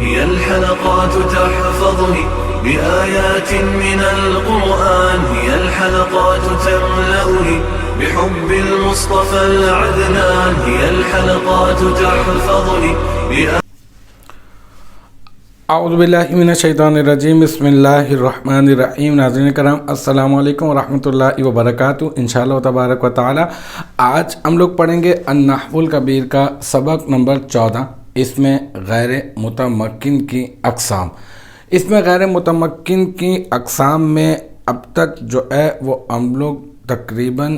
هي الحلقات تحفظني بآيات من القرآن، هي الحلقات تملأني بحب المصطفى العدنان، هي الحلقات تحفظني اعوذ باللہ من الشیطان الرجیم، بسم اللہ الرحمن الرحیم۔ ناظرین کرام، السلام علیکم ورحمۃ اللہ وبرکاتہ۔ انشاءاللہ تبارک و تعالی آج ہم لوگ پڑھیں گے النحو الکبیر کا سبق نمبر 14۔ اس میں غیر متمکن کی اقسام۔ اس میں غیر متمکن کی اقسام میں اب تک جو ہے وہ ہم لوگ تقریباً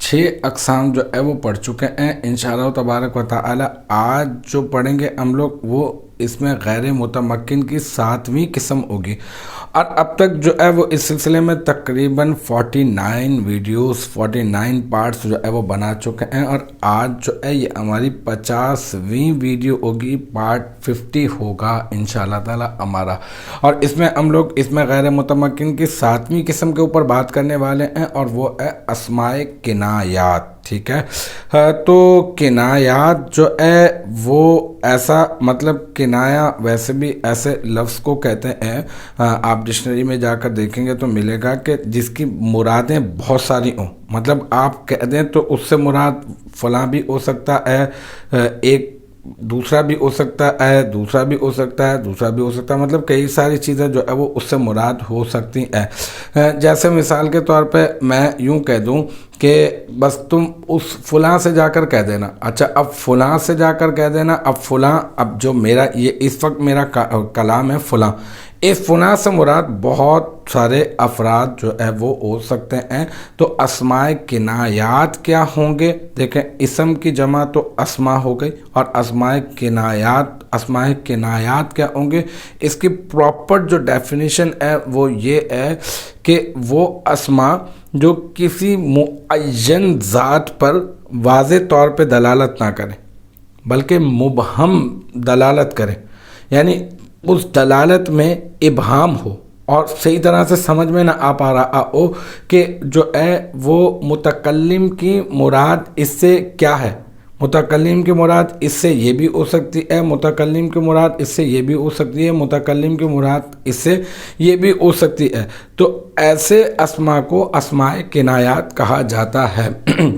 6 اقسام جو ہے وہ پڑھ چکے ہیں۔ انشاءاللہ تبارک و تعالی آج جو پڑھیں گے ہم لوگ وہ اس میں غیر متمکن کی 7ویں قسم ہوگی، اور اب تک جو ہے وہ اس سلسلے میں تقریباً 49 ویڈیوز 49 پارٹس جو ہے وہ بنا چکے ہیں، اور آج جو ہے یہ ہماری 50ویں ویڈیو ہوگی، پارٹ 50 ہوگا انشاءاللہ تعالی ہمارا۔ اور اس میں ہم لوگ اس میں غیر متمکن کی 7ویں قسم کے اوپر بات کرنے والے ہیں، اور وہ ہے اسماء کنایات۔ ٹھیک ہے، تو کنایات جو ہے وہ ایسا مطلب کنایا ویسے بھی ایسے لفظ کو کہتے ہیں، آپ ڈکشنری میں جا کر دیکھیں گے تو ملے گا کہ جس کی مرادیں بہت ساری ہوں، مطلب آپ کہہ دیں تو اس سے مراد فلاں بھی ہو سکتا ہے، ایک دوسرا بھی ہو سکتا ہے، دوسرا بھی ہو سکتا ہے، دوسرا بھی ہو سکتا ہے، مطلب کئی ساری چیزیں جو ہے وہ اس سے مراد ہو سکتی ہیں۔ جیسے مثال کے طور پہ میں یوں کہہ دوں کہ بس تم اس فلاں سے جا کر کہہ دینا، اچھا اب فلاں سے جا کر کہہ دینا، اب فلاں، اب جو میرا یہ اس وقت میرا کلام ہے فلاں، اس فلاں سے مراد بہت سارے افراد جو ہے وہ ہو سکتے ہیں۔ تو اسماء کنایات کیا ہوں گے؟ دیکھیں، اسم کی جمع تو اسماء ہو گئی، اور اسماء کنایات کیا ہوں گے؟ اس کی پراپر جو ڈیفینیشن ہے وہ یہ ہے کہ وہ اسماء جو کسی معین ذات پر واضح طور پہ دلالت نہ کریں بلکہ مبہم دلالت کریں، یعنی اس دلالت میں ابہام ہو اور صحیح طرح سے سمجھ میں نہ آ پا رہا ہو کہ جو ہے وہ متکلم کی مراد اس سے کیا ہے، متکلم کی مراد اس سے یہ بھی ہو سکتی ہے، متکلم کی مراد اس سے یہ بھی ہو سکتی ہے، متکلم کی مراد اس سے یہ بھی ہو سکتی ہے، تو ایسے اسماء کو اسماء کنایات کہا جاتا ہے۔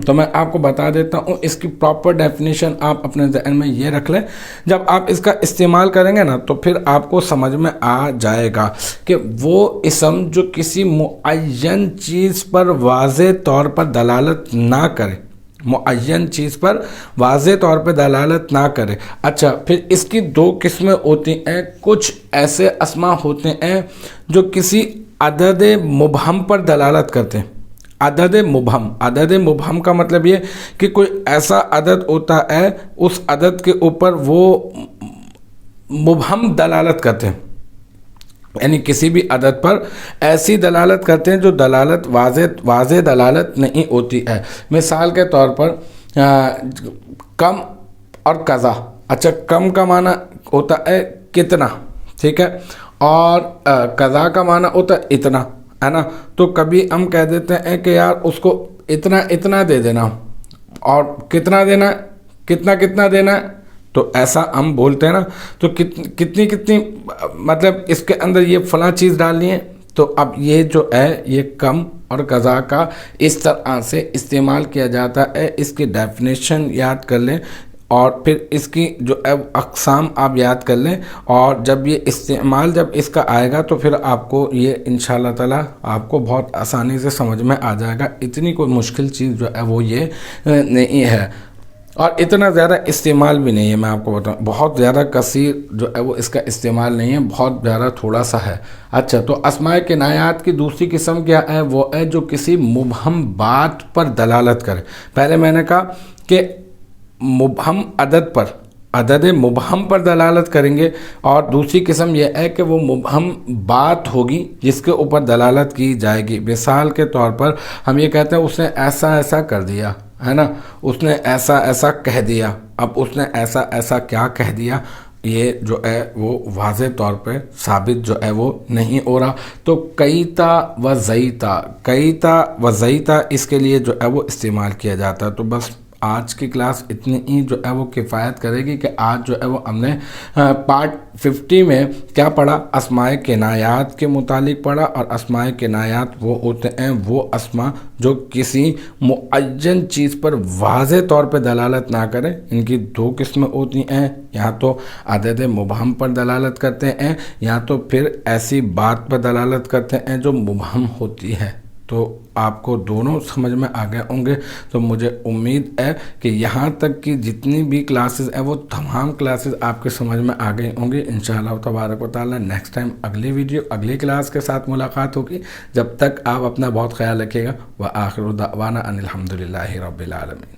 تو میں آپ کو بتا دیتا ہوں، اس کی پراپر ڈیفینیشن آپ اپنے ذہن میں یہ رکھ لیں، جب آپ اس کا استعمال کریں گے نا تو پھر آپ کو سمجھ میں آ جائے گا کہ وہ اسم جو کسی معین چیز پر واضح طور پر دلالت نہ کرے، معین چیز پر واضح طور پہ دلالت نہ کرے۔ اچھا، پھر اس کی 2 قسمیں ہوتی ہیں۔ کچھ ایسے اسماء ہوتے ہیں جو کسی عدد مبہم پر دلالت کرتے ہیں۔ عدد مبہم کا مطلب یہ کہ کوئی ایسا عدد ہوتا ہے، اس عدد کے اوپر وہ مبہم دلالت کرتے ہیں، یعنی کسی بھی عدد پر ایسی دلالت کرتے ہیں جو دلالت واضح دلالت نہیں ہوتی ہے۔ مثال کے طور پر کم اور قضا۔ اچھا، کم کا معنی ہوتا ہے کتنا، ٹھیک ہے، اور قضا کا معنی ہوتا ہے اتنا، ہے نا۔ تو کبھی ہم کہہ دیتے ہیں کہ یار اس کو اتنا دے دینا، اور کتنا دینا، کتنا دینا ہے، تو ایسا ہم بولتے ہیں نا، تو کتنی مطلب اس کے اندر یہ فلاں چیز ڈالنی ہے۔ تو اب یہ جو ہے یہ کم اور قضا کا اس طرح سے استعمال کیا جاتا ہے۔ اس کی ڈیفینیشن یاد کر لیں، اور پھر اس کی جو اقسام آپ یاد کر لیں، اور جب یہ استعمال جب اس کا آئے گا تو پھر آپ کو یہ انشاءاللہ تعالی آپ کو بہت آسانی سے سمجھ میں آ جائے گا۔ اتنی کوئی مشکل چیز جو ہے وہ یہ نہیں ہے، اور اتنا زیادہ استعمال بھی نہیں ہے۔ میں آپ کو بتاؤں، بہت زیادہ کثیر جو ہے وہ اس کا استعمال نہیں ہے، بہت زیادہ تھوڑا سا ہے۔ اچھا، تو اسماء کنایات کی دوسری قسم کیا ہے؟ وہ ہے جو کسی مبہم بات پر دلالت کرے۔ پہلے میں نے کہا کہ مبہم عدد مبہم پر دلالت کریں گے، اور دوسری قسم یہ ہے کہ وہ مبہم بات ہوگی جس کے اوپر دلالت کی جائے گی۔ مثال کے طور پر ہم یہ کہتے ہیں اس نے ایسا کر دیا، ہے نا، اس نے ایسا کہہ دیا۔ اب اس نے ایسا کیا کہہ دیا، یہ جو ہے وہ واضح طور پہ ثابت جو ہے وہ نہیں ہو رہا۔ تو کیتا و زیتا اس کے لیے جو ہے وہ استعمال کیا جاتا ہے۔ تو بس آج کی کلاس اتنی ہی جو ہے وہ کفایت کرے گی کہ آج جو ہے وہ ہم نے پارٹ 50 میں کیا پڑھا، اسماء کنایات کے متعلق پڑھا، اور اسماء کنایات وہ ہوتے ہیں وہ اسماء جو کسی معین چیز پر واضح طور پہ دلالت نہ کریں۔ ان کی دو قسمیں ہوتی ہیں، یا تو عدد مبہم پر دلالت کرتے ہیں یا تو پھر ایسی بات پر دلالت کرتے ہیں جو مبہم ہوتی ہے۔ تو آپ کو دونوں سمجھ میں آ گئے ہوں گے، تو مجھے امید ہے کہ یہاں تک کی جتنی بھی کلاسز ہیں وہ تمام کلاسز آپ کے سمجھ میں آ گئی ہوں گی انشاءاللہ تبارک و تعالی۔ نیکسٹ ٹائم اگلی ویڈیو اگلی کلاس کے ساتھ ملاقات ہوگی، جب تک آپ اپنا بہت خیال رکھیے گا۔ وآخر دعوانا ان الحمدللہ رب العالمین۔